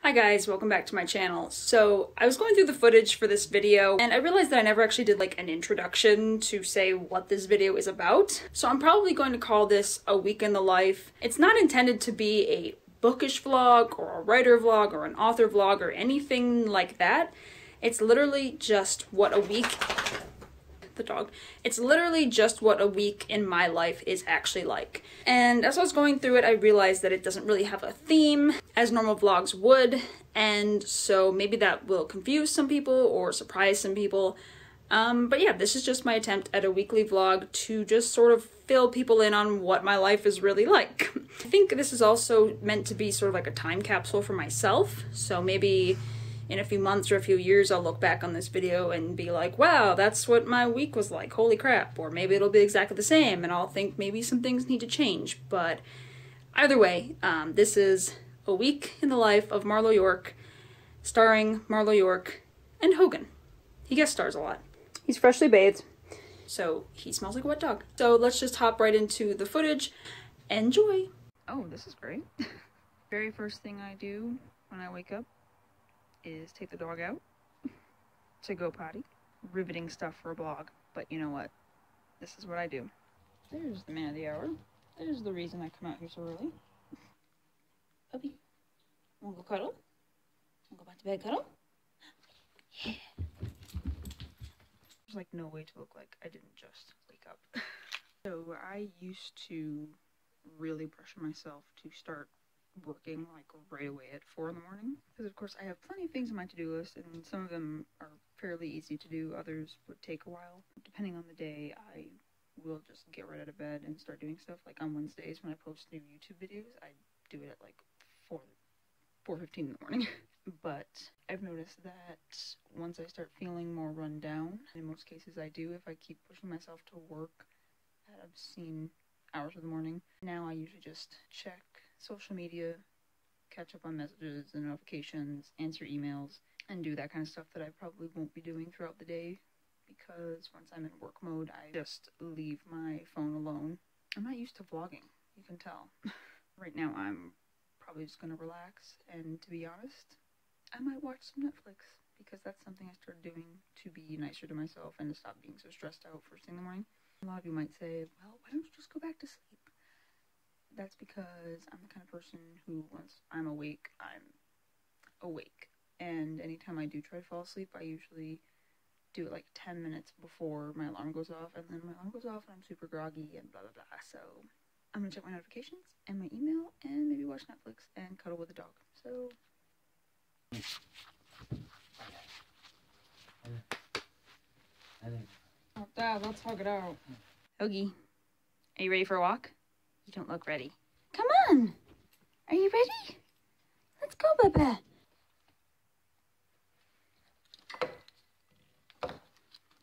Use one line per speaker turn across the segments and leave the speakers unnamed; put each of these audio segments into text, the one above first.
Hi guys, welcome back to my channel. So I was going through the footage for this video and I realized that I never actually did like an introduction to say what this video is about. So I'm probably going to call this a week in the life. It's not intended to be a bookish vlog or a writer vlog or an author vlog or anything like that. It's literally just what a week... the dog. It's literally just what a week in my life is actually like. And as I was going through it, I realized that it doesn't really have a theme as normal vlogs would, and so maybe that will confuse some people or surprise some people. But yeah, this is just my attempt at a weekly vlog to just sort of fill people in on what my life is really like. I think this is also meant to be sort of like a time capsule for myself, so maybe in a few months or a few years, I'll look back on this video and be like, wow, that's what my week was like, holy crap. Or maybe it'll be exactly the same and I'll think maybe some things need to change. But either way, this is a week in the life of Marlow York, starring Marlow York and Hogan. He guest stars a lot. He's freshly bathed, so he smells like a wet dog. So let's just hop right into the footage. Enjoy. Oh, this is great. Very first thing I do when I wake up is take the dog out to go potty. Riveting stuff for a blog, but you know what? This is what I do. There's the man of the hour. There's the reason I come out here so early. Puppy, wanna go cuddle? Wanna go back to bed, cuddle? Yeah. There's like no way to look like I didn't just wake up. So I used to really pressure myself to start working like right away at 4 in the morning, because of course I have plenty of things on my to-do list and some of them are fairly easy to do, others would take a while. Depending on the day, I will just get right out of bed and start doing stuff. Like on Wednesdays when I post new YouTube videos, I do it at like 4:15 in the morning. But I've noticed that once I start feeling more run down, in most cases I do, if I keep pushing myself to work at obscene hours of the morning, now I usually just check social media, catch up on messages and notifications, answer emails, and do that kind of stuff that I probably won't be doing throughout the day, because once I'm in work mode, I just leave my phone alone. I'm not used to vlogging, you can tell. Right now I'm probably just gonna relax, and to be honest, I might watch some Netflix, because that's something I started doing to be nicer to myself and to stop being so stressed out first thing in the morning. A lot of you might say, well, why don't you just go back to sleep? That's because I'm the kind of person who, once I'm awake, I'm awake. And anytime I do try to fall asleep, I usually do it like 10 minutes before my alarm goes off, and then my alarm goes off and I'm super groggy and blah blah blah. So I'm gonna check my notifications and my email and maybe watch Netflix and cuddle with the dog. So oh, Dad, let's hug it out. Hoagie, are you ready for a walk? You don't look ready. Come on! Are you ready? Let's go, Baba.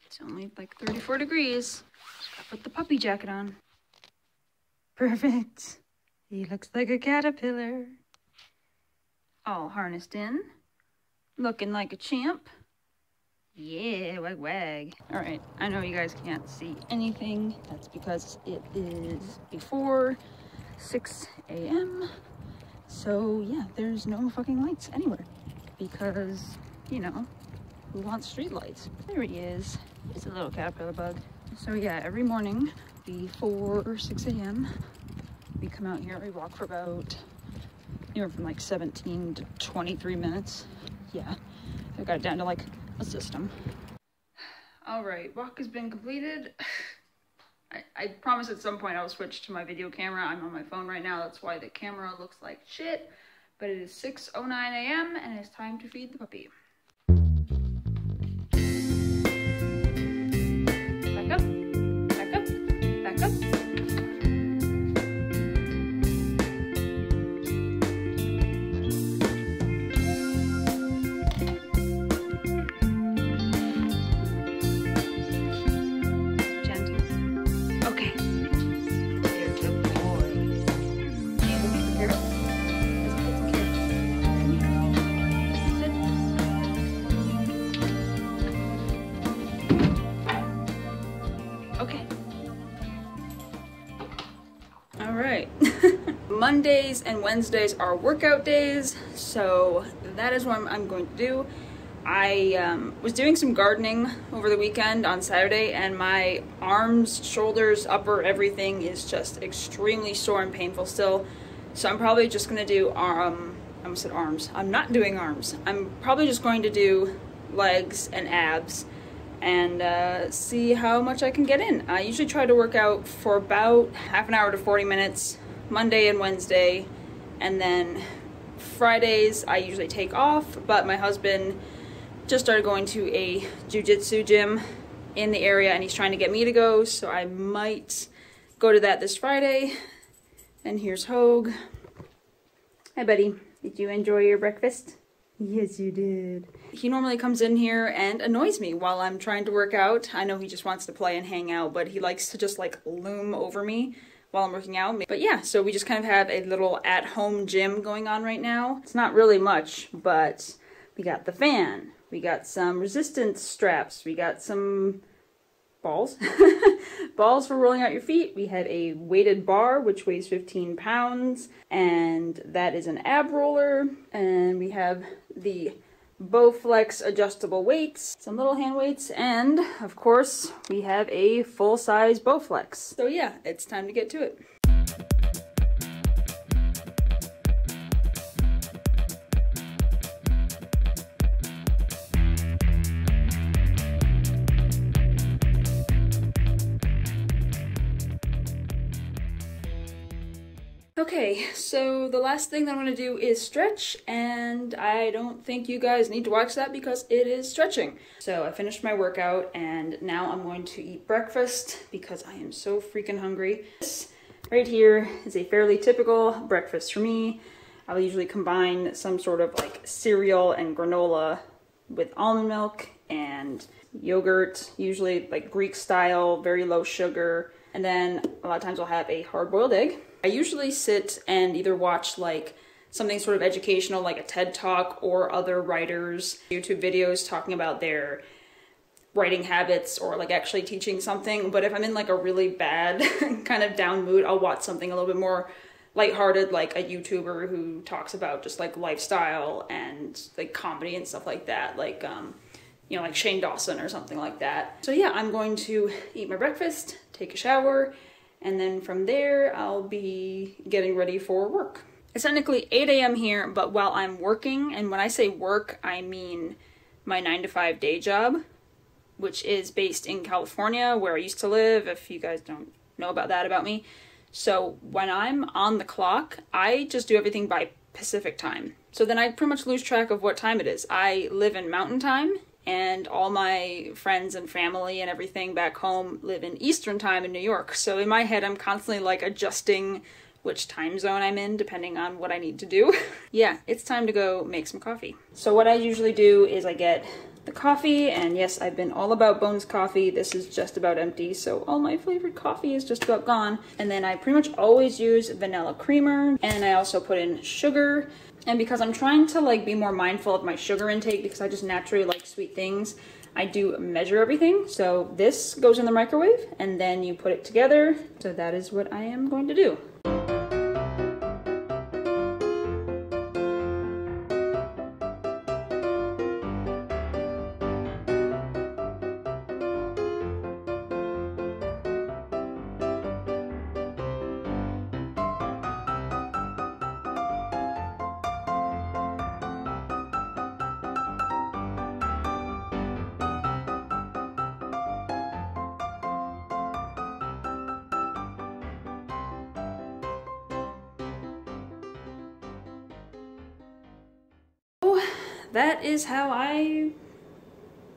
It's only like 34 degrees. Just gotta put the puppy jacket on. Perfect. He looks like a caterpillar. All harnessed in. Looking like a champ. Yeah, wag wag. Alright, I know you guys can't see anything. That's because it is before 6 a.m. So yeah, there's no fucking lights anywhere. Because, you know, who wants street lights? There he is. It's a little caterpillar bug. So yeah, every morning before 6 a.m. we come out here, we walk for about, from like 17 to 23 minutes. Yeah, I got it down to like a system. Alright, walk has been completed. I promise at some point I'll switch to my video camera. I'm on my phone right now, that's why the camera looks like shit. But it is 6:09 a.m. and it's time to feed the puppy. Back up, back up, back up. Mondays and Wednesdays are workout days, so that is what I'm going to do. I was doing some gardening over the weekend on Saturday, and my arms, shoulders, upper, everything is just extremely sore and painful still. So I'm probably just going to do, I almost said arms. I'm not doing arms. I'm probably just going to do legs and abs and see how much I can get in. I usually try to work out for about half an hour to 40 minutes, Monday and Wednesday, and then Fridays I usually take off, but my husband just started going to a jiu-jitsu gym in the area and he's trying to get me to go, so I might go to that this Friday. And here's Hogue. Hi buddy, did you enjoy your breakfast? Yes you did. He normally comes in here and annoys me while I'm trying to work out. I know he just wants to play and hang out, but he likes to just like loom over me while I'm working out. But yeah, so we just kind of have a little at-home gym going on right now. It's not really much, but we got the fan. We got some resistance straps. We got some balls. Balls for rolling out your feet. We have a weighted bar, which weighs 15 pounds. And that is an ab roller. And we have the Bowflex adjustable weights, some little hand weights, and of course, we have a full-size Bowflex. So yeah, it's time to get to it. Okay, so the last thing that I'm going to do is stretch, and I don't think you guys need to watch that because it is stretching. So I finished my workout, and now I'm going to eat breakfast because I am so freaking hungry. This right here is a fairly typical breakfast for me. I'll usually combine some sort of like cereal and granola with almond milk and yogurt, usually like Greek style, very low sugar, and then a lot of times I'll have a hard-boiled egg. I usually sit and either watch like something sort of educational like a TED Talk or other writers' YouTube videos talking about their writing habits or like actually teaching something. But if I'm in like a really bad kind of down mood, I'll watch something a little bit more lighthearted, like a YouTuber who talks about just like lifestyle and like comedy and stuff like that, like you know, like Shane Dawson or something like that. So yeah, I'm going to eat my breakfast, take a shower, and then from there, I'll be getting ready for work. It's technically 8 a.m. here, but while I'm working, and when I say work, I mean my 9-to-5 day job, which is based in California, where I used to live, if you guys don't know about that about me. So when I'm on the clock, I just do everything by Pacific time. So then I pretty much lose track of what time it is. I live in Mountain Time, and all my friends and family and everything back home live in Eastern Time in New York. So in my head, I'm constantly like adjusting which time zone I'm in depending on what I need to do. Yeah, it's time to go make some coffee. So what I usually do is I get the coffee, and yes, I've been all about Bones coffee. This is just about empty, so all my favorite coffee is just about gone. And then I pretty much always use vanilla creamer, and I also put in sugar. And because I'm trying to like be more mindful of my sugar intake because I just naturally like sweet things, I do measure everything. So this goes in the microwave and then you put it together. So that is what I am going to do. That is how I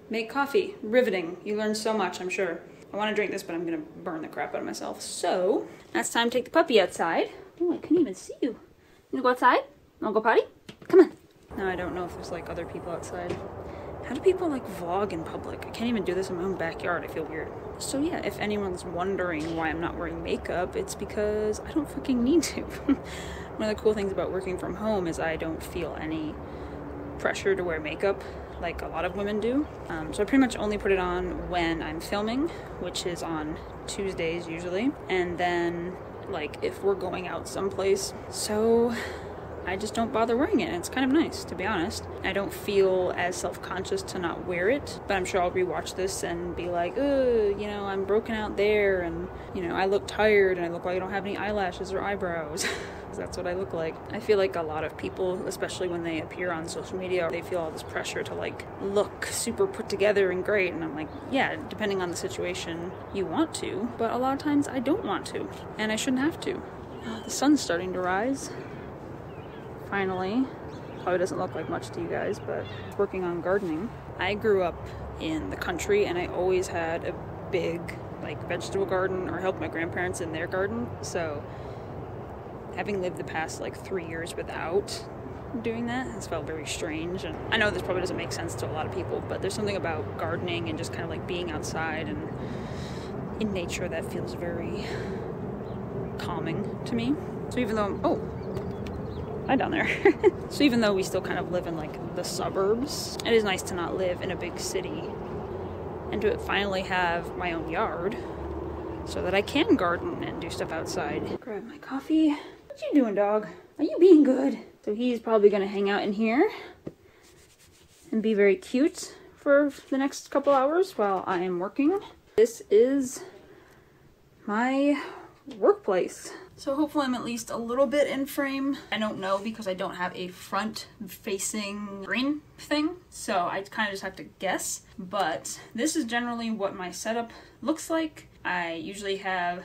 make coffee. Riveting. You learn so much, I'm sure. I want to drink this, but I'm going to burn the crap out of myself. So, now it's time to take the puppy outside. Oh, I couldn't even see you. You wanna go outside? Wanna go potty? Come on. Now, I don't know if there's like other people outside. How do people like vlog in public? I can't even do this in my own backyard. I feel weird. So yeah, if anyone's wondering why I'm not wearing makeup, it's because I don't fucking need to. One of the cool things about working from home is I don't feel any pressure to wear makeup like a lot of women do. So I pretty much only put it on when I'm filming, which is on Tuesdays usually. And then like if we're going out someplace. So I just don't bother wearing it, and it's kind of nice, to be honest. I don't feel as self-conscious to not wear it, but I'm sure I'll rewatch this and be like, you know, I'm broken out there, and, you know, I look tired, and I look like I don't have any eyelashes or eyebrows. That's what I look like. I feel like a lot of people, especially when they appear on social media, they feel all this pressure to like look super put together and great, and I'm like, yeah, depending on the situation you want to, but a lot of times I don't want to, and I shouldn't have to. The sun's starting to rise. Finally. Probably doesn't look like much to you guys, but working on gardening. I grew up in the country, and I always had a big like vegetable garden, or helped my grandparents in their garden, so having lived the past like 3 years without doing that has felt very strange. And I know this probably doesn't make sense to a lot of people, but there's something about gardening and just kind of like being outside and in nature that feels very calming to me. So even though, oh, hi down there. So even though we still kind of live in like the suburbs, it is nice to not live in a big city and to finally have my own yard so that I can garden and do stuff outside. Grab my coffee. What you doing, dog? Are you being good? So he's probably gonna hang out in here and be very cute for the next couple hours while I am working. This is my workplace. So hopefully I'm at least a little bit in frame. I don't know because I don't have a front facing screen thing, so I kind of just have to guess. But this is generally what my setup looks like. I usually have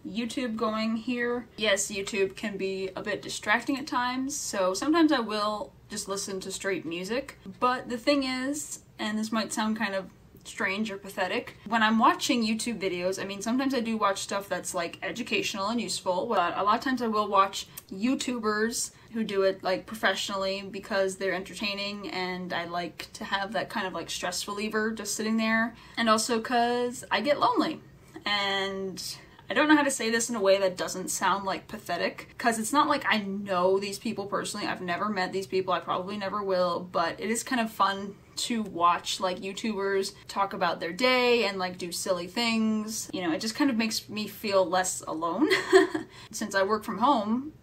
YouTube going here. Yes, YouTube can be a bit distracting at times, so sometimes I will just listen to straight music. But the thing is, and this might sound kind of strange or pathetic, when I'm watching YouTube videos, I mean, sometimes I do watch stuff that's like educational and useful, but a lot of times I will watch YouTubers who do it like professionally because they're entertaining, and I like to have that kind of like stress reliever just sitting there, and also because I get lonely. And I don't know how to say this in a way that doesn't sound like pathetic, because it's not like I know these people personally. I've never met these people. I probably never will, but it is kind of fun to watch like YouTubers talk about their day and like do silly things. You know, it just kind of makes me feel less alone. Since I work from home,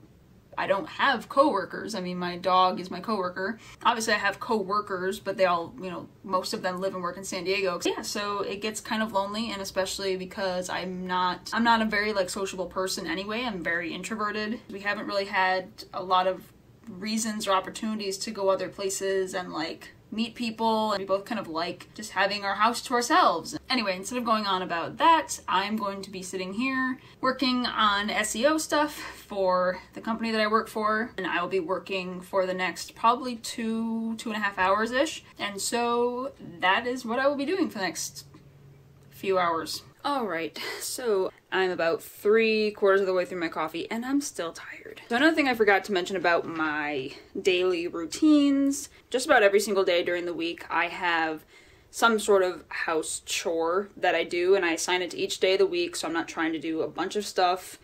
I don't have coworkers. I mean, my dog is my coworker. Obviously I have coworkers, but they all, you know, most of them live and work in San Diego. Yeah, so it gets kind of lonely, and especially because I'm not a very like sociable person anyway. I'm very introverted. We haven't really had a lot of reasons or opportunities to go other places and like meet people, and we both kind of like just having our house to ourselves. Anyway, instead of going on about that, I'm going to be sitting here working on SEO stuff for the company that I work for, and I will be working for the next probably 2.5 hours-ish, and so that is what I will be doing for the next few hours. Alright, so I'm about 3/4 of the way through my coffee and I'm still tired. So another thing I forgot to mention about my daily routines, just about every single day during the week I have some sort of house chore that I do, and I assign it to each day of the week, so I'm not trying to do a bunch of stuff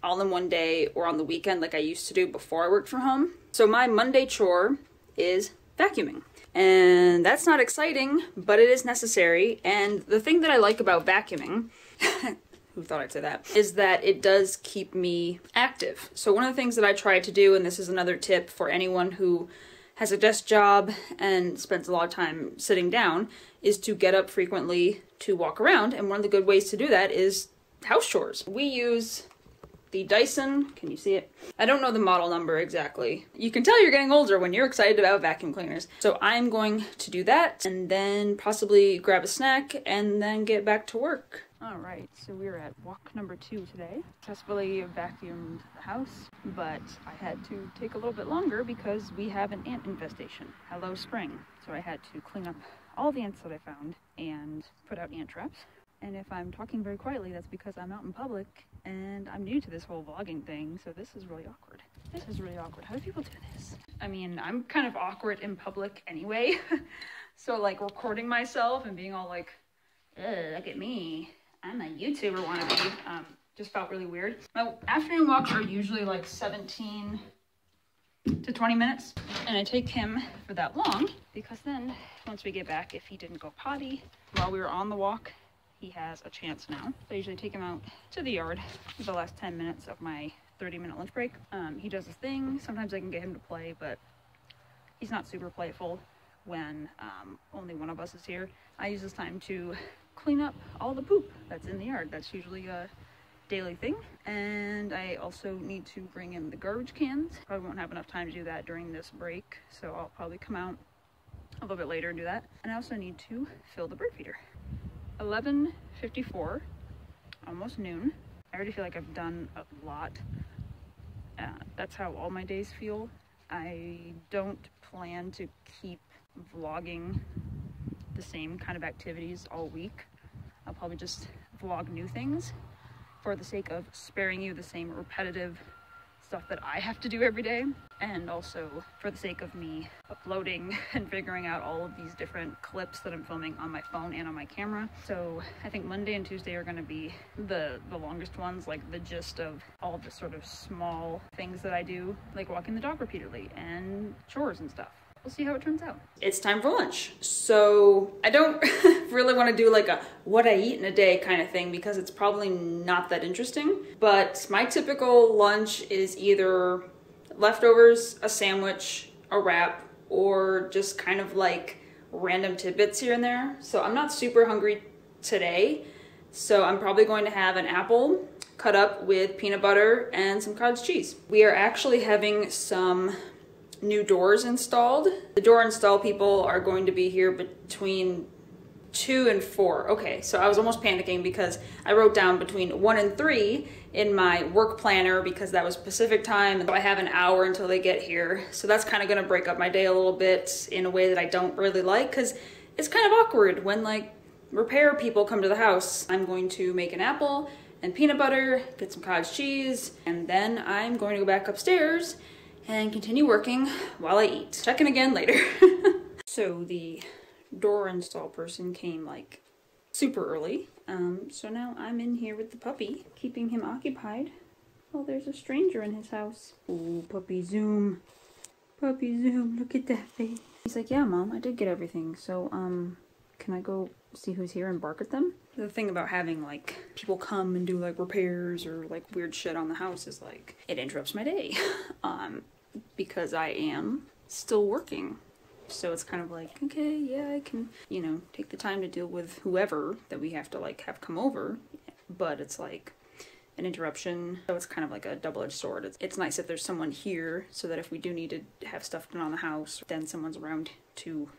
all in one day or on the weekend like I used to do before I worked from home. So my Monday chore is vacuuming. And that's not exciting, but it is necessary. And the thing that I like about vacuuming, who thought I'd say that, is that it does keep me active. So one of the things that I try to do, and this is another tip for anyone who has a desk job and spends a lot of time sitting down, is to get up frequently to walk around. And one of the good ways to do that is house chores. We use the Dyson, can you see it? I don't know the model number exactly. You can tell you're getting older when you're excited about vacuum cleaners. So I'm going to do that and then possibly grab a snack and then get back to work. Alright, so we're at walk number 2 today. Successfully vacuumed the house, but I had to take a little bit longer because we have an ant infestation. Hello spring. So I had to clean up all the ants that I found and put out ant traps. And if I'm talking very quietly, that's because I'm out in public and I'm new to this whole vlogging thing, so this is really awkward. This is really awkward. How do people do this? I mean, I'm kind of awkward in public anyway. So like recording myself and being all like, look at me, I'm a YouTuber wannabe, just felt really weird. My afternoon walks are usually like 17 to 20 minutes, and I take him for that long because then once we get back, if he didn't go potty while we were on the walk, he has a chance now. I usually take him out to the yard for the last 10 minutes of my 30-minute lunch break. He does his thing. Sometimes I can get him to play, but he's not super playful when only one of us is here. I use this time to clean up all the poop that's in the yard. That's usually a daily thing. And I also need to bring in the garbage cans. Probably won't have enough time to do that during this break, so I'll probably come out a little bit later and do that. And I also need to fill the bird feeder. 11:54, almost noon. I already feel like I've done a lot. That's how all my days feel. I don't plan to keep vlogging the same kind of activities all week. I'll probably just vlog new things for the sake of sparing you the same repetitive stuff that I have to do every day, and also for the sake of me uploading and figuring out all of these different clips that I'm filming on my phone and on my camera. So I think Monday and Tuesday are going to be the longest ones, like the gist of all the sort of small things that I do, like walking the dog repeatedly and chores and stuff. We'll see how it turns out. It's time for lunch. So I don't really want to do like a what I eat in a day kind of thing because it's probably not that interesting. But my typical lunch is either leftovers, a sandwich, a wrap, or just kind of like random tidbits here and there. So I'm not super hungry today. So I'm probably going to have an apple cut up with peanut butter and some cottage cheese. We are actually having some new doors installed. The door install people are going to be here between 2 and 4. Okay, so I was almost panicking because I wrote down between 1 and 3 in my work planner because that was Pacific time, and I have an hour until they get here. So that's kind of going to break up my day a little bit in a way that I don't really like, because it's kind of awkward when like repair people come to the house. I'm going to make an apple and peanut butter, get some cottage cheese, and then I'm going to go back upstairs and continue working while I eat. Check in again later. So the door install person came like super early. So now I'm in here with the puppy, keeping him occupied. Oh, there's a stranger in his house. Ooh, puppy zoom. Puppy zoom, look at that face. He's like, yeah, Mom, I did get everything. So, can I go see who's here and bark at them? The thing about having like people come and do like repairs or like weird shit on the house is like, it interrupts my day. Because I am still working. So it's kind of like, okay, yeah, I can, you know, take the time to deal with whoever that we have to like have come over, but it's like an interruption. So it's kind of like a double-edged sword. It's nice if there's someone here so that if we do need to have stuff done on the house, then someone's around to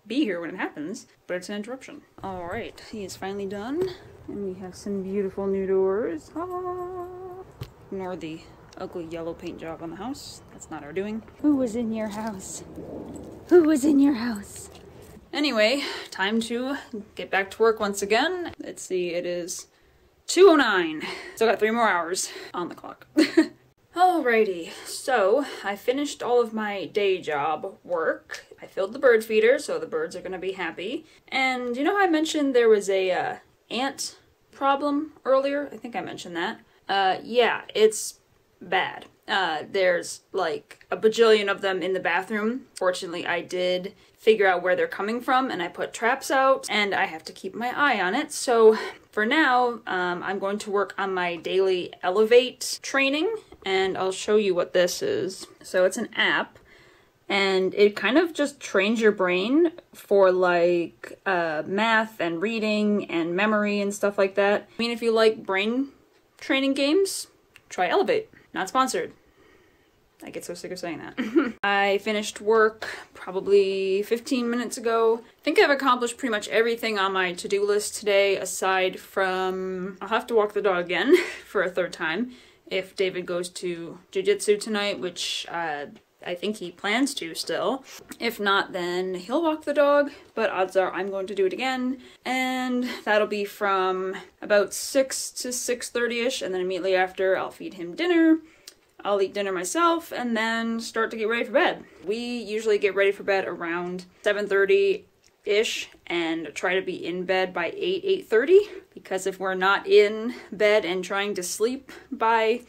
be here when it happens, but it's an interruption. All right, he is finally done, and we have some beautiful new doors. Ah. Ignore the ugly yellow paint job on the house. That's not our doing. Who was in your house? Who was in your house? Anyway, time to get back to work once again. Let's see, it is 2:09. Still got 3 more hours on the clock. Alrighty, so I finished all of my day job work. I filled the bird feeder, so the birds are gonna be happy. And you know how I mentioned there was a ant problem earlier? I think I mentioned that. Yeah, it's bad. There's like a bajillion of them in the bathroom. Fortunately, I did figure out where they're coming from and I put traps out and I have to keep my eye on it. So for now, I'm going to work on my daily Elevate training and I'll show you what this is. So it's an app and it kind of just trains your brain for like math and reading and memory and stuff like that. I mean, if you like brain training games, try Elevate. Not sponsored. I get so sick of saying that. I finished work probably 15 minutes ago. I think I've accomplished pretty much everything on my to-do list today, aside from I'll have to walk the dog again for a 3rd time if David goes to jiu-jitsu tonight, which I think he plans to still. If not, then he'll walk the dog, but odds are I'm going to do it again. And that'll be from about 6 to 6:30ish, and then immediately after I'll feed him dinner. I'll eat dinner myself and then start to get ready for bed. We usually get ready for bed around 7:30-ish and try to be in bed by 8:30, because if we're not in bed and trying to sleep by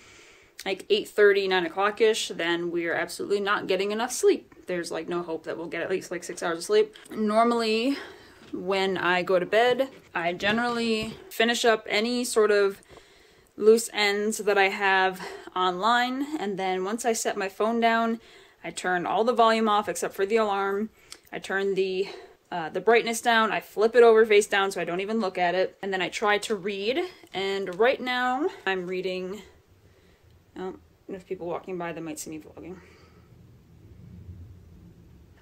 like 8:30, 9 o'clock-ish, then we're absolutely not getting enough sleep. There's like no hope that we'll get at least like 6 hours of sleep. Normally, when I go to bed, I generally finish up any sort of loose ends that I have online, and then once I set my phone down, I turn all the volume off except for the alarm. I turn the brightness down, I flip it over face down so I don't even look at it, and then I try to read. And right now I'm reading, oh, if people walking by, they might see me vlogging.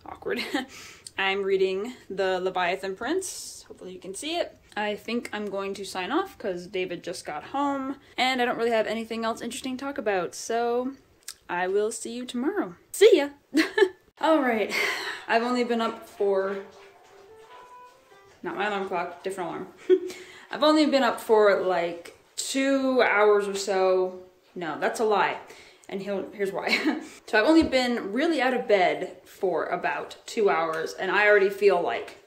Awkward. I'm reading The Leviathan Prince. Hopefully you can see it. I think I'm going to sign off because David just got home and I don't really have anything else interesting to talk about, so I will see you tomorrow. See ya! Alright, I've only been up for, not my alarm clock, different alarm. I've only been up for like 2 hours or so. No, that's a lie. And here's why. So I've only been really out of bed for about 2 hours and I already feel like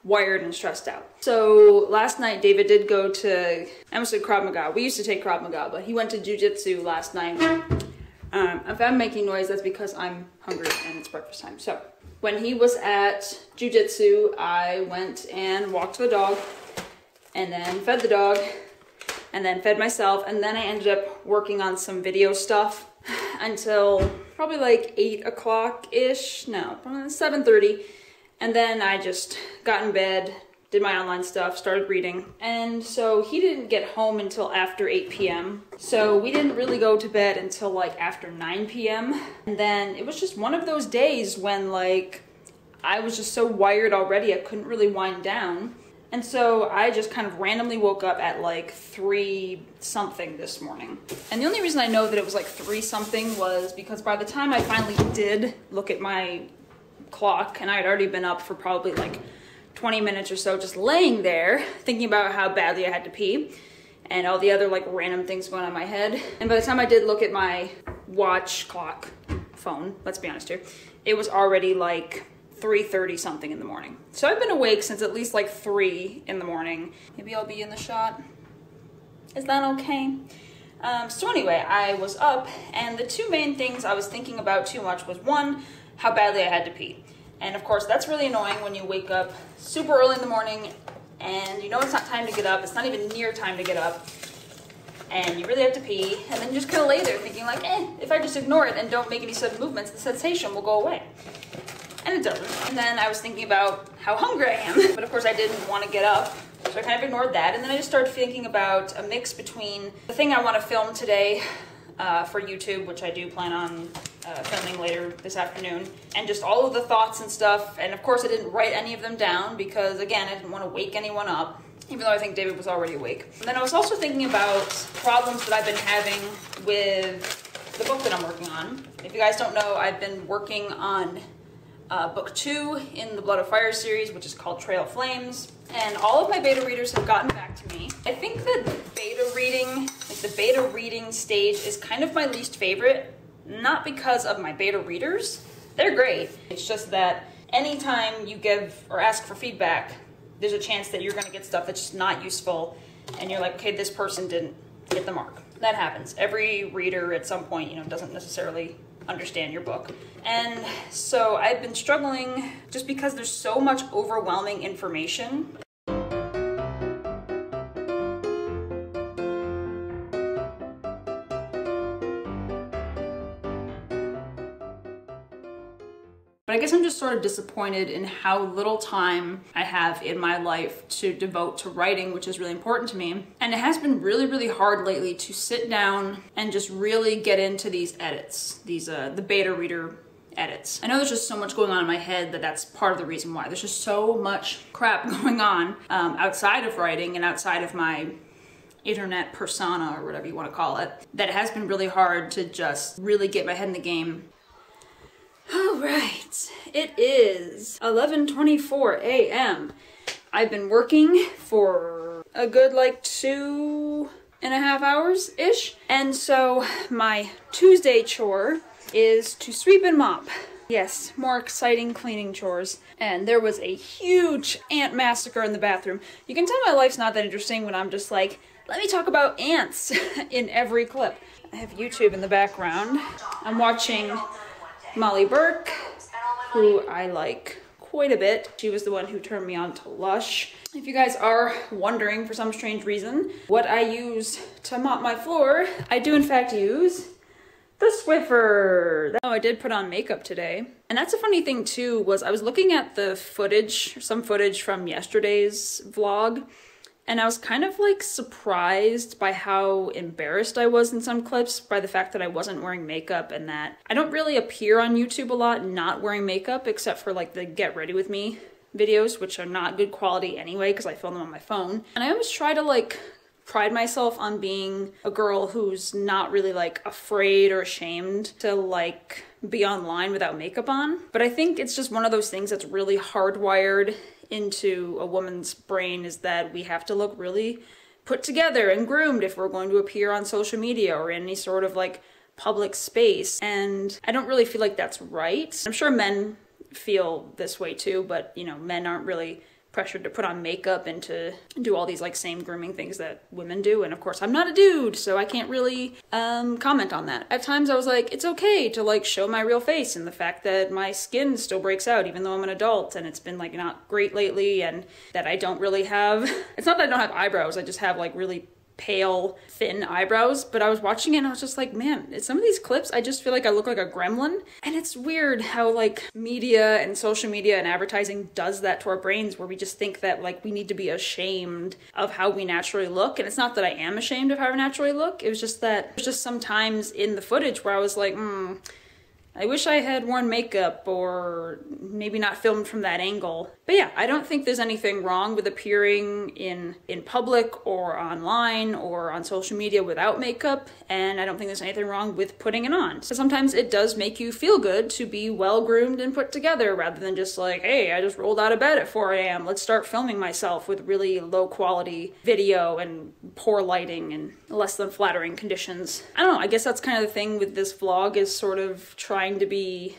wired and stressed out. So last night David did go to, I almost said Krav Maga. We used to take Krav Maga, but he went to jiu-jitsu last night. If I'm making noise, that's because I'm hungry and it's breakfast time. So when he was at jiu-jitsu, I went and walked the dog and then fed the dog and then fed myself, and then I ended up working on some video stuff until probably like 8 o'clock-ish, no, 7:30, and then I just got in bed, did my online stuff, started reading, and so he didn't get home until after 8 p.m. So we didn't really go to bed until like after 9 p.m. And then it was just one of those days when like I was just so wired already I couldn't really wind down. And so I just kind of randomly woke up at like 3 something this morning. And the only reason I know that it was like 3 something was because by the time I finally did look at my clock, and I had already been up for probably like 20 minutes or so just laying there thinking about how badly I had to pee and all the other like random things going on in my head. And by the time I did look at my watch, clock, phone, let's be honest here, it was already like 3:30 something in the morning. So I've been awake since at least like 3 in the morning. Maybe I'll be in the shot. Is that okay? So anyway, I was up and the 2 main things I was thinking about too much was 1, how badly I had to pee. And of course that's really annoying when you wake up super early in the morning and you know it's not time to get up, it's not even near time to get up, and you really have to pee, and then you just kind of lay there thinking like, if I just ignore it and don't make any sudden movements, the sensation will go away. And it doesn't. And then I was thinking about how hungry I am, but of course I didn't want to get up, so I kind of ignored that. And then I just started thinking about a mix between the thing I want to film today for YouTube, which I do plan on filming later this afternoon, and just all of the thoughts and stuff. And of course I didn't write any of them down because again, I didn't want to wake anyone up, even though I think David was already awake. And then I was also thinking about problems that I've been having with the book that I'm working on. If you guys don't know, I've been working on book 2 in the Blood of Fire series, which is called Trail of Flames, and all of my beta readers have gotten back to me. I think that beta reading, like the beta reading stage, is kind of my least favorite, not because of my beta readers. They're great. It's just that anytime you give or ask for feedback, there's a chance that you're going to get stuff that's just not useful, and you're like, okay, this person didn't get the mark. That happens. Every reader at some point, you know, doesn't necessarily understand your book. And so I've been struggling just because there's so much overwhelming information. But I guess I'm just sort of disappointed in how little time I have in my life to devote to writing, which is really important to me. And it has been really, really hard lately to sit down and just really get into these edits, the beta reader edits. I know there's just so much going on in my head that's part of the reason why. There's just so much crap going on outside of writing and outside of my internet persona, or whatever you want to call it, that it has been really hard to just really get my head in the game. All right, it is 11:24 a.m. I've been working for a good like 2.5 hours-ish, and so my Tuesday chore is to sweep and mop. Yes, more exciting cleaning chores. And there was a huge ant massacre in the bathroom. You can tell my life's not that interesting when I'm just like, let me talk about ants in every clip. I have YouTube in the background. I'm watching Molly Burke, who I like quite a bit. She was the one who turned me on to Lush. If you guys are wondering for some strange reason what I use to mop my floor, I do in fact use the Swiffer. Oh, I did put on makeup today. And that's a funny thing too, was I was looking at the footage, some footage from yesterday's vlog, and I was kind of like surprised by how embarrassed I was in some clips by the fact that I wasn't wearing makeup, and that I don't really appear on YouTube a lot not wearing makeup except for like the get ready with me videos, which are not good quality anyway because I film them on my phone. And I always try to like pride myself on being a girl who's not really like afraid or ashamed to like be online without makeup on. But I think it's just one of those things that's really hardwired into a woman's brain, is that we have to look really put together and groomed if we're going to appear on social media or in any sort of like public space. And I don't really feel like that's right. I'm sure men feel this way too, but you know, men aren't really pressured to put on makeup and to do all these like same grooming things that women do. And of course I'm not a dude, so I can't really comment on that. At times I was like, it's okay to like show my real face, and the fact that my skin still breaks out even though I'm an adult and it's been like not great lately, and that I don't really have, it's not that I don't have eyebrows, I just have like really pale, thin eyebrows. But I was watching it and I was just like, man, in some of these clips I just feel like I look like a gremlin. And it's weird how like media and social media and advertising does that to our brains, where we just think that like we need to be ashamed of how we naturally look. And it's not that I am ashamed of how I naturally look, it was just that there's just sometimes in the footage where I was like, I wish I had worn makeup, or maybe not filmed from that angle. But yeah, I don't think there's anything wrong with appearing in public or online or on social media without makeup, and I don't think there's anything wrong with putting it on. So sometimes it does make you feel good to be well-groomed and put together, rather than just like, hey, I just rolled out of bed at 4 a.m. Let's start filming myself with really low-quality video and poor lighting and less than flattering conditions. I don't know, I guess that's kind of the thing with this vlog, is sort of trying to be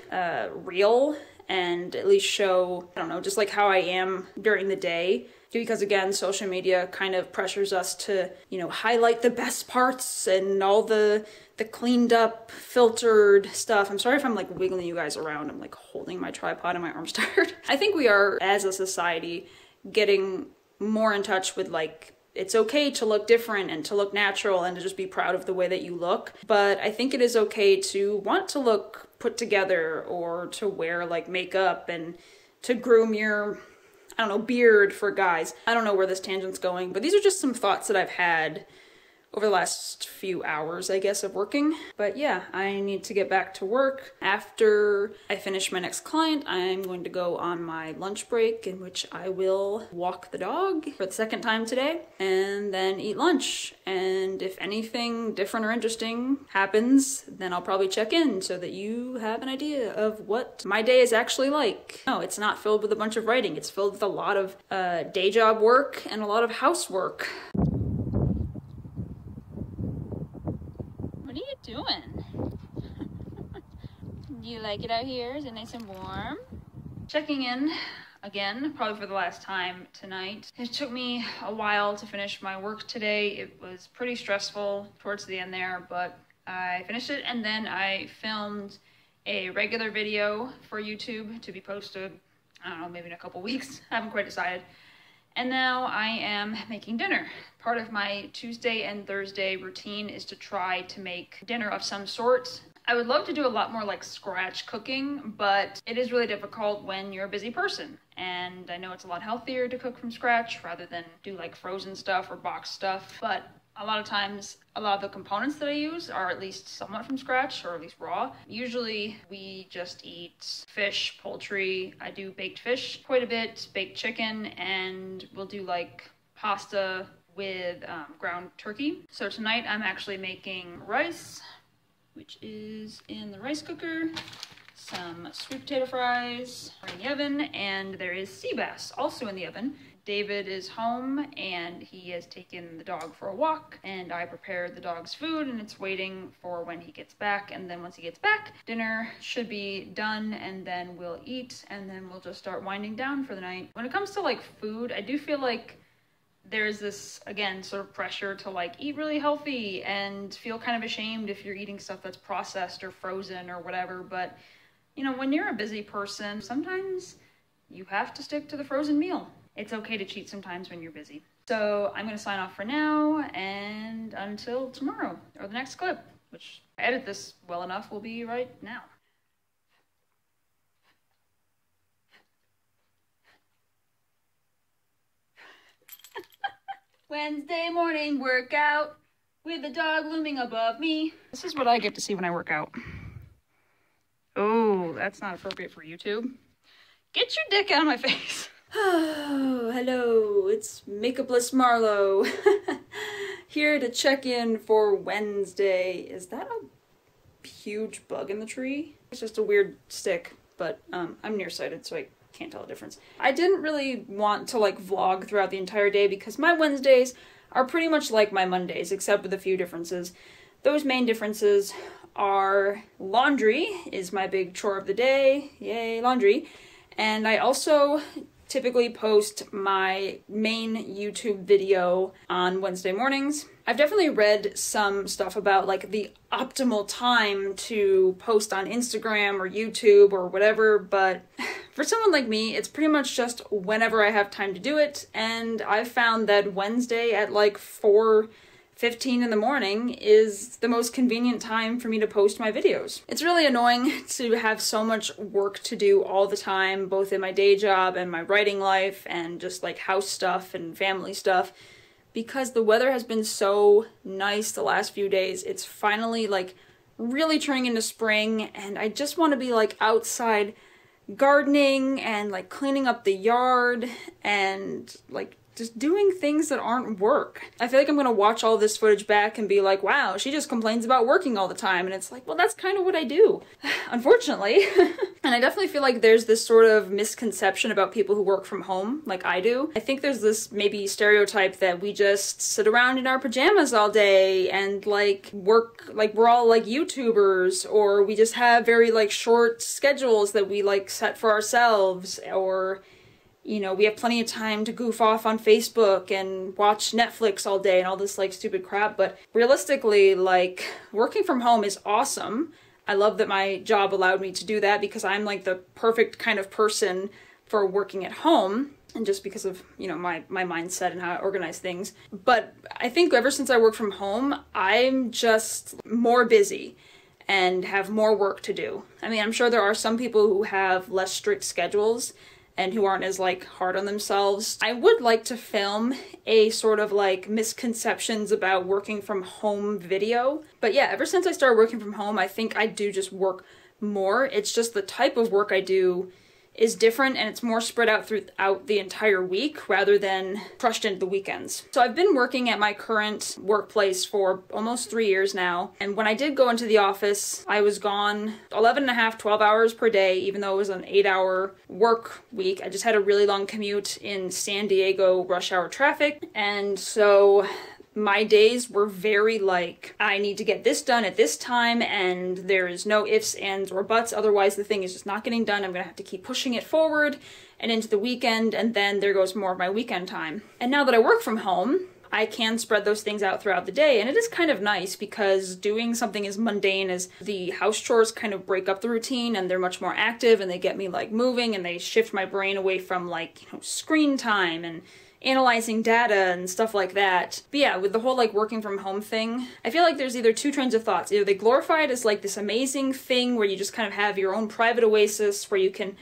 real and at least show, I don't know, just like how I am during the day. Because again, social media kind of pressures us to, you know, highlight the best parts and all the cleaned up, filtered stuff. I'm sorry if I'm like wiggling you guys around. I'm like holding my tripod and my arm's tired. I think we are, as a society, getting more in touch with like, it's okay to look different and to look natural and to just be proud of the way that you look. But I think it is okay to want to look put together, or to wear like makeup and to groom your, I don't know, beard for guys. I don't know where this tangent's going, but these are just some thoughts that I've had over the last few hours, I guess, of working. But yeah, I need to get back to work. After I finish my next client, I'm going to go on my lunch break, in which I will walk the dog for the second time today, and then eat lunch. And if anything different or interesting happens, then I'll probably check in so that you have an idea of what my day is actually like. No, it's not filled with a bunch of writing. It's filled with a lot of day job work and a lot of housework. What are you doing? Do you like it out here? Is it nice and warm? Checking in again, probably for the last time tonight. It took me a while to finish my work today. It was pretty stressful towards the end there, but I finished it, and then I filmed a regular video for YouTube to be posted, I don't know, maybe in a couple weeks. I haven't quite decided. And now I am making dinner. Part of my Tuesday and Thursday routine is to try to make dinner of some sort. I would love to do a lot more like scratch cooking, but it is really difficult when you're a busy person. And I know it's a lot healthier to cook from scratch rather than do like frozen stuff or boxed stuff. But a lot of times, a lot of the components that I use are at least somewhat from scratch, or at least raw. Usually we just eat fish, poultry. I do baked fish quite a bit, baked chicken, and we'll do like pasta with ground turkey. So tonight I'm actually making rice, which is in the rice cooker, some sweet potato fries are in the oven, and there is sea bass also in the oven. David is home and he has taken the dog for a walk, and I prepared the dog's food and it's waiting for when he gets back. And then once he gets back, dinner should be done, and then we'll eat, and then we'll just start winding down for the night. When it comes to like food, I do feel like there's this, again, sort of pressure to like eat really healthy and feel kind of ashamed if you're eating stuff that's processed or frozen or whatever. But you know, when you're a busy person, sometimes you have to stick to the frozen meal. It's okay to cheat sometimes when you're busy. So I'm gonna sign off for now, and until tomorrow, or the next clip, which if I edit this well enough will be right now. Wednesday morning workout with the dog looming above me. This is what I get to see when I work out. Oh, that's not appropriate for YouTube. Get your dick out of my face. Oh, hello, it's Makeupless Marlow. Here to check in for Wednesday. Is that a huge bug in the tree? It's just a weird stick, but I'm nearsighted, so I can't tell the difference. I didn't really want to like vlog throughout the entire day because my Wednesdays are pretty much like my Mondays, except with a few differences. Those main differences are laundry is my big chore of the day. Yay, laundry. And I also typically post my main YouTube video on Wednesday mornings. I've definitely read some stuff about like the optimal time to post on Instagram or YouTube or whatever, but for someone like me, it's pretty much just whenever I have time to do it, and I've found that Wednesday at like 4:15 in the morning is the most convenient time for me to post my videos. It's really annoying to have so much work to do all the time, both in my day job and my writing life and just like house stuff and family stuff, because the weather has been so nice the last few days. It's finally like really turning into spring, and I just want to be like outside gardening and like cleaning up the yard and like just doing things that aren't work. I feel like I'm gonna watch all this footage back and be like, wow, she just complains about working all the time. And it's like, well, that's kind of what I do, unfortunately. And I definitely feel like there's this sort of misconception about people who work from home, like I do. I think there's this maybe stereotype that we just sit around in our pajamas all day and like work, like we're all like YouTubers, or we just have very like short schedules that we like set for ourselves, or you know, we have plenty of time to goof off on Facebook and watch Netflix all day and all this like stupid crap. But realistically, like working from home is awesome. I love that my job allowed me to do that because I'm like the perfect kind of person for working at home, and just because of, you know, my mindset and how I organize things. But I think ever since I work from home, I'm just more busy and have more work to do. I mean, I'm sure there are some people who have less strict schedules and who aren't as like hard on themselves. I would like to film a sort of like misconceptions about working from home video. But yeah, ever since I started working from home, I think I do just work more. It's just the type of work I do is different, and it's more spread out throughout the entire week rather than crushed into the weekends. So I've been working at my current workplace for almost 3 years now, and when I did go into the office, I was gone 11 and a half, 12 hours per day, even though it was an 8-hour work week. I just had a really long commute in San Diego rush hour traffic, and so my days were very like, I need to get this done at this time, and there is no ifs, ands, or buts, otherwise the thing is just not getting done. I'm gonna have to keep pushing it forward and into the weekend, and then there goes more of my weekend time. And now that I work from home, I can spread those things out throughout the day, and it is kind of nice because doing something as mundane as the house chores kind of break up the routine, and they're much more active, and they get me like moving, and they shift my brain away from like, you know, screen time and analyzing data and stuff like that. But yeah, with the whole like working from home thing, I feel like there's either two trains of thoughts. Either they glorify it as like this amazing thing where you just kind of have your own private oasis where you can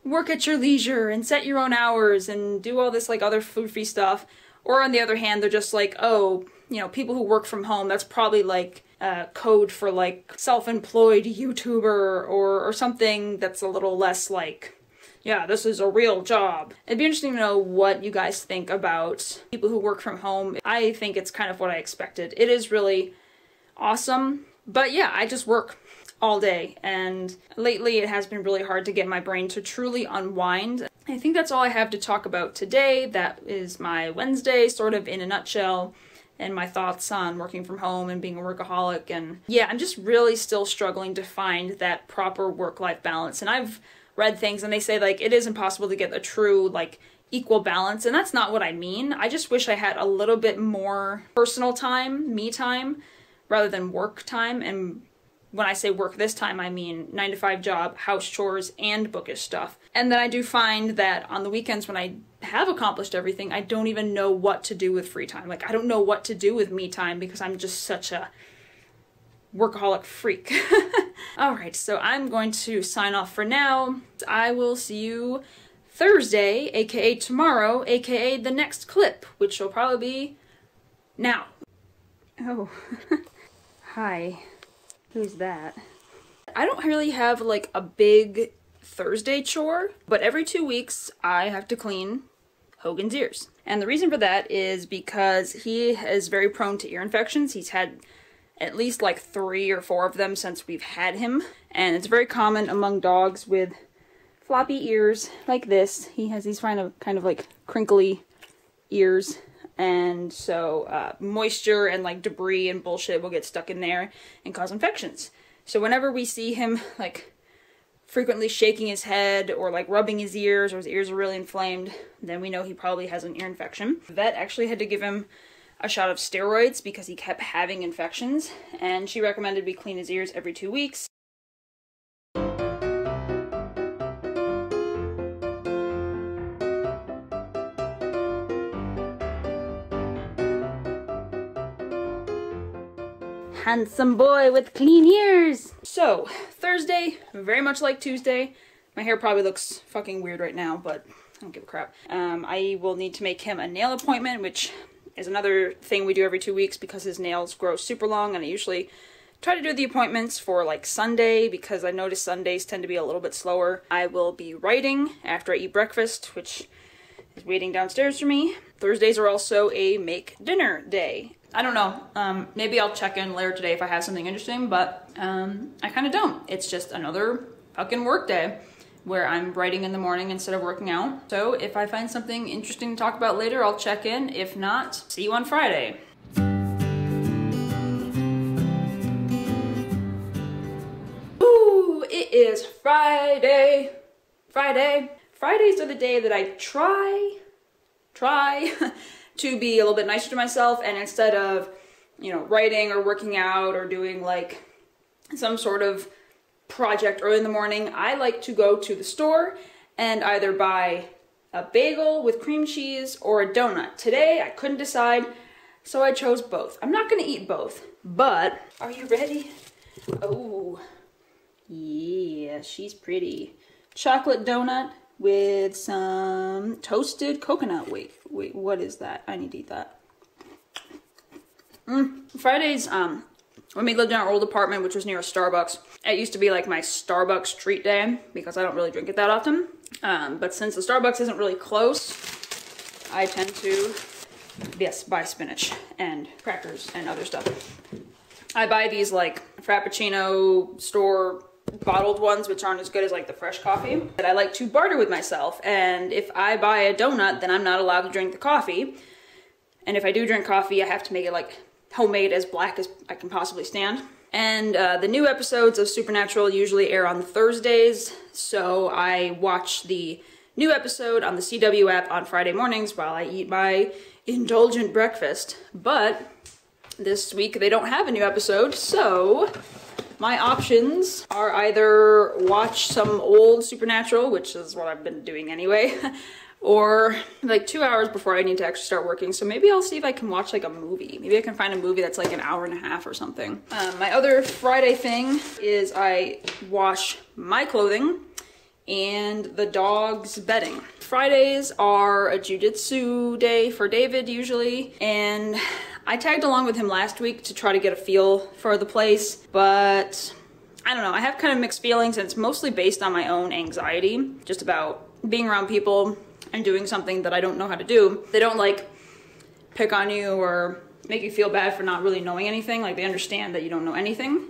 work at your leisure and set your own hours and do all this like other foofy stuff, or on the other hand, they're just like, oh, you know, people who work from home, that's probably like code for like self-employed YouTuber or something that's a little less like, yeah, this is a real job. It'd be interesting to know what you guys think about people who work from home. I think it's kind of what I expected. It is really awesome, but yeah, I just work all day, and lately it has been really hard to get my brain to truly unwind. I think that's all I have to talk about today. That is my Wednesday, sort of in a nutshell, and my thoughts on working from home and being a workaholic. And yeah, I'm just really still struggling to find that proper work-life balance, and I've read things and they say like it is impossible to get a true like equal balance, and that's not what I mean. I just wish I had a little bit more personal time, me time, rather than work time, and when I say work this time, I mean 9 to 5 job, house chores, and bookish stuff. And then I do find that on the weekends when I have accomplished everything, I don't even know what to do with free time. Like, I don't know what to do with me time because I'm just such a workaholic freak. Alright, so I'm going to sign off for now. I will see you Thursday, aka tomorrow, aka the next clip, which will probably be now. Oh. Hi. Who's that? I don't really have like a big Thursday chore, but every 2 weeks I have to clean Hogan's ears. And the reason for that is because he is very prone to ear infections. He's had at least like 3 or 4 of them since we've had him. And it's very common among dogs with floppy ears like this. He has these kind of like crinkly ears. And so moisture and like debris and bullshit will get stuck in there and cause infections. So whenever we see him like frequently shaking his head or like rubbing his ears or his ears are really inflamed, then we know he probably has an ear infection. The vet actually had to give him a shot of steroids because he kept having infections, and she recommended we clean his ears every 2 weeks. Handsome boy with clean ears! So, Thursday, very much like Tuesday. My hair probably looks fucking weird right now, but I don't give a crap. I will need to make him a nail appointment, which is another thing we do every 2 weeks because his nails grow super long, and I usually try to do the appointments for like Sunday because I notice Sundays tend to be a little bit slower. I will be writing after I eat breakfast, which is waiting downstairs for me. Thursdays are also a make dinner day. I don't know, maybe I'll check in later today if I have something interesting, but I kind of don't. It's just another fucking work day where I'm writing in the morning instead of working out. So if I find something interesting to talk about later, I'll check in. If not, see you on Friday. Ooh, it is Friday. Fridays are the day that I try to be a little bit nicer to myself, and instead of, you know, writing or working out or doing like some sort of project early in the morning, I like to go to the store and either buy a bagel with cream cheese or a donut. Today I couldn't decide, so I chose both. I'm not gonna eat both, but are you ready? Oh, yeah, she's pretty. Chocolate donut with some toasted coconut. Wait, what is that? I need to eat that. Fridays, when we lived in our old apartment, which was near a Starbucks, it used to be like my Starbucks treat day because I don't really drink it that often. But since the Starbucks isn't really close, I tend to, yes, buy spinach and crackers and other stuff. I buy these like Frappuccino store bottled ones, which aren't as good as like the fresh coffee. But I like to barter with myself, and if I buy a donut, then I'm not allowed to drink the coffee. And if I do drink coffee, I have to make it like homemade, as black as I can possibly stand. And the new episodes of Supernatural usually air on Thursdays, so I watch the new episode on the CW app on Friday mornings while I eat my indulgent breakfast. But this week they don't have a new episode, so my options are either watch some old Supernatural, which is what I've been doing anyway, or like 2 hours before I need to actually start working. So maybe I'll see if I can watch like a movie. Maybe I can find a movie that's like an hour and a half or something. My other Friday thing is I wash my clothing and the dog's bedding. Fridays are a jiu-jitsu day for David usually, and I tagged along with him last week to try to get a feel for the place, but I don't know, I have kind of mixed feelings, and it's mostly based on my own anxiety, just about being around people and doing something that I don't know how to do. They don't like pick on you or make you feel bad for not really knowing anything. Like, they understand that you don't know anything,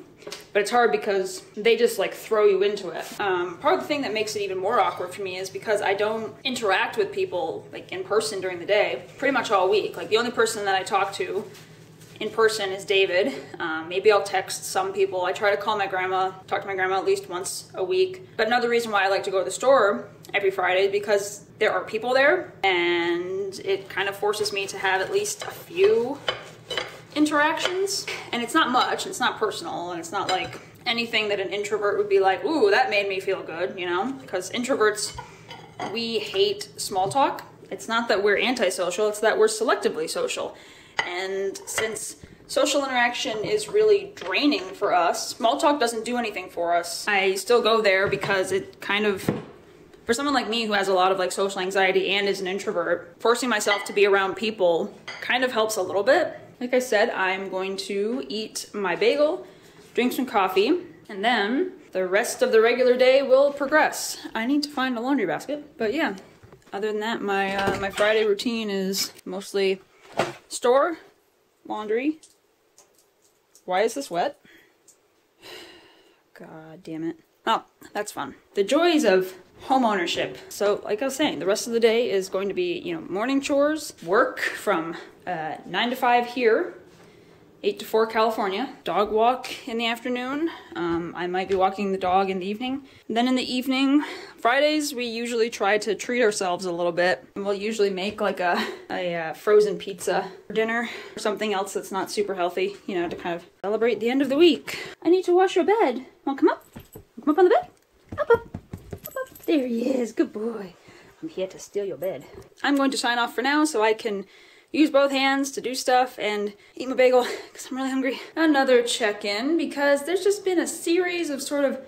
but it's hard because they just like throw you into it. Part of the thing that makes it even more awkward for me is because I don't interact with people like in person during the day pretty much all week. Like, the only person that I talk to in person is David. Maybe I'll text some people. I try to call my grandma, talk to my grandma at least once a week. But another reason why I like to go to the store every Friday is because there are people there, and it kind of forces me to have at least a few interactions. And it's not much, it's not personal, and it's not like anything that an introvert would be like, ooh, that made me feel good, you know? Because introverts, we hate small talk. It's not that we're antisocial, it's that we're selectively social. And since social interaction is really draining for us, small talk doesn't do anything for us. I still go there because it kind of, for someone like me who has a lot of like social anxiety and is an introvert, forcing myself to be around people kind of helps a little bit. Like I said, I'm going to eat my bagel, drink some coffee, and then the rest of the regular day will progress. I need to find a laundry basket, but yeah. Other than that, my Friday routine is mostly store, laundry. Why is this wet? God damn it. Oh, that's fun. The joys of home ownership. So like I was saying, the rest of the day is going to be, you know, morning chores, work from 9 to 5 here, 8 to 4 California, dog walk in the afternoon. I might be walking the dog in the evening. And then in the evening, Fridays, we usually try to treat ourselves a little bit. We'll usually make like a frozen pizza for dinner or something else that's not super healthy, you know, to kind of celebrate the end of the week. I need to wash your bed. Wanna come up? Come up on the bed? Up, up, up, up. There he is, good boy. I'm here to steal your bed. I'm going to sign off for now so I can use both hands to do stuff and eat my bagel because I'm really hungry. Another check-in because there's just been a series of sort of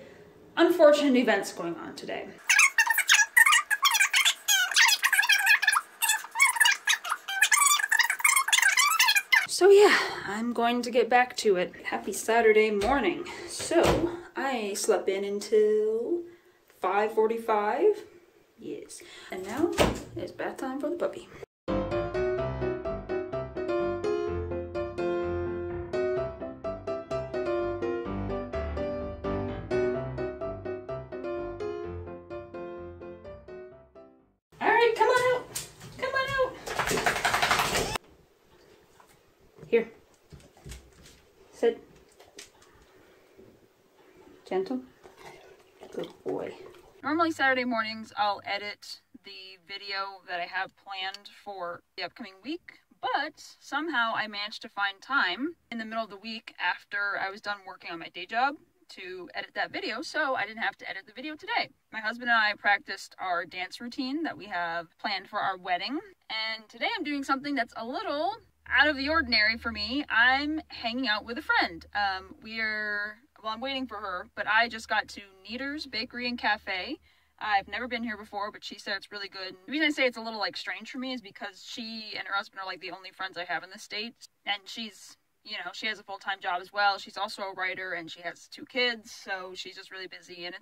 unfortunate events going on today. So yeah, I'm going to get back to it. Happy Saturday morning. So I slept in until 5:45. Yes. And now it's bath time for the puppy. Alright, come on out. Come on out. Here. Sit. Gentle. Good boy. Normally Saturday mornings I'll edit the video that I have planned for the upcoming week, but somehow I managed to find time in the middle of the week after I was done working on my day job to edit that video, so I didn't have to edit the video today. My husband and I practiced our dance routine that we have planned for our wedding, and today I'm doing something that's a little out of the ordinary for me. I'm hanging out with a friend. Well, I'm waiting for her, but I just got to Neater's Bakery and Cafe. I've never been here before, but she said it's really good. The reason I say it's a little like strange for me is because she and her husband are like the only friends I have in the States, and she's, you know, she has a full-time job as well. She's also a writer and she has 2 kids, so she's just really busy, and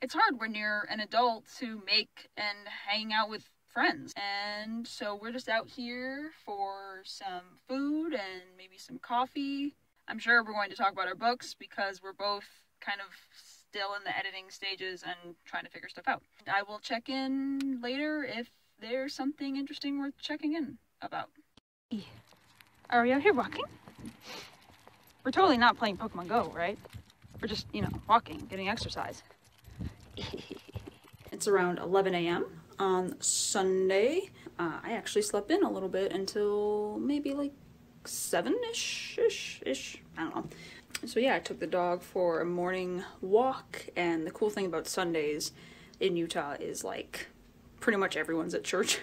it's hard when you're an adult to make and hang out with friends. And so we're just out here for some food and maybe some coffee. I'm sure we're going to talk about our books because we're both kind of still in the editing stages and trying to figure stuff out. I will check in later if there's something interesting worth checking in about. Are we out here walking? We're totally not playing Pokemon Go, right? We're just, you know, walking, getting exercise. It's around 11 a.m. on Sunday. I actually slept in a little bit until maybe like 7-ish, I don't know. So yeah, I took the dog for a morning walk, and the cool thing about Sundays in Utah is like pretty much everyone's at church.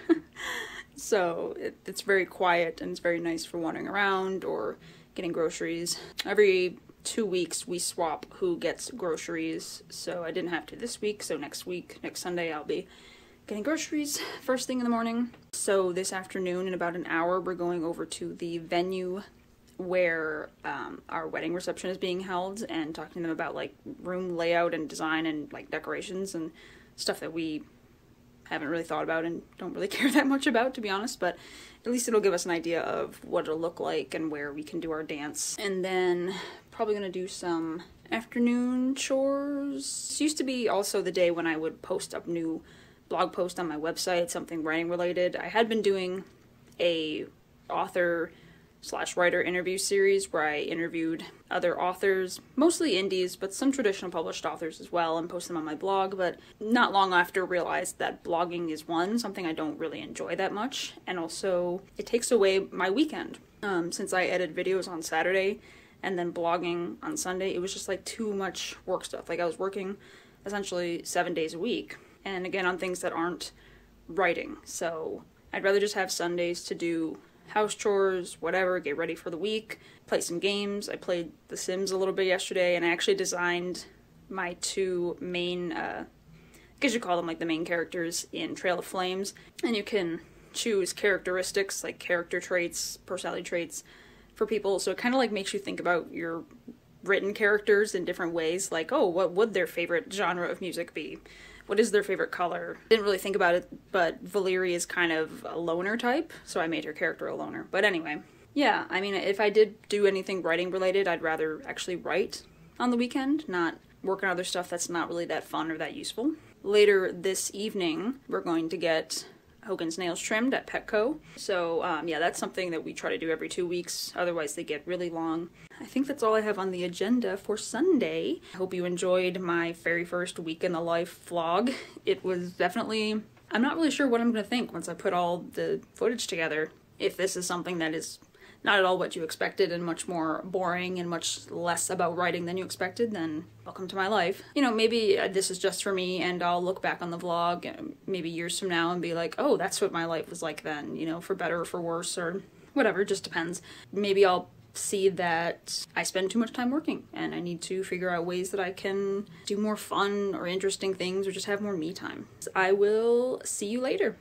So it's very quiet and it's very nice for wandering around or getting groceries. Every 2 weeks we swap who gets groceries, so I didn't have to this week, so next Sunday I'll be getting groceries first thing in the morning. So this afternoon in about an hour we're going over to the venue where our wedding reception is being held and talking to them about like room layout and design and like decorations and stuff that we haven't really thought about and don't really care that much about, to be honest, but at least it'll give us an idea of what it'll look like and where we can do our dance. And then probably gonna do some afternoon chores. This used to be also the day when I would post up new blog post on my website, something writing related. I had been doing a author/writer interview series where I interviewed other authors, mostly indies, but some traditional published authors as well, and posted them on my blog, but not long after realized that blogging is something I don't really enjoy that much, and also it takes away my weekend. Since I edit videos on Saturday and then blogging on Sunday, it was just like too much work stuff. Like I was working essentially 7 days a week, and again on things that aren't writing. So I'd rather just have Sundays to do house chores, whatever, get ready for the week, play some games. I played The Sims a little bit yesterday, and I actually designed my two main, I guess you call them like the main characters in Trail of Flames, and you can choose characteristics like character traits, personality traits for people, so it kind of like makes you think about your written characters in different ways, like, oh, what would their favorite genre of music be? What is their favorite color? Didn't really think about it, but Valyrie is kind of a loner type, so I made her character a loner. But anyway, yeah, I mean, if I did do anything writing related, I'd rather actually write on the weekend, not work on other stuff that's not really that fun or that useful. Later this evening, we're going to get Hogan's nails trimmed at Petco. So yeah, that's something that we try to do every 2 weeks, otherwise they get really long. I think that's all I have on the agenda for Sunday. I hope you enjoyed my very first week in the life vlog. It was definitely, I'm not really sure what I'm gonna think once I put all the footage together. If this is something that is not at all what you expected and much more boring and much less about writing than you expected, then welcome to my life. You know, maybe this is just for me and I'll look back on the vlog maybe years from now and be like, oh, that's what my life was like then, you know, for better or for worse or whatever, just depends. Maybe I'll see that I spend too much time working and I need to figure out ways that I can do more fun or interesting things or just have more me time. So I will see you later.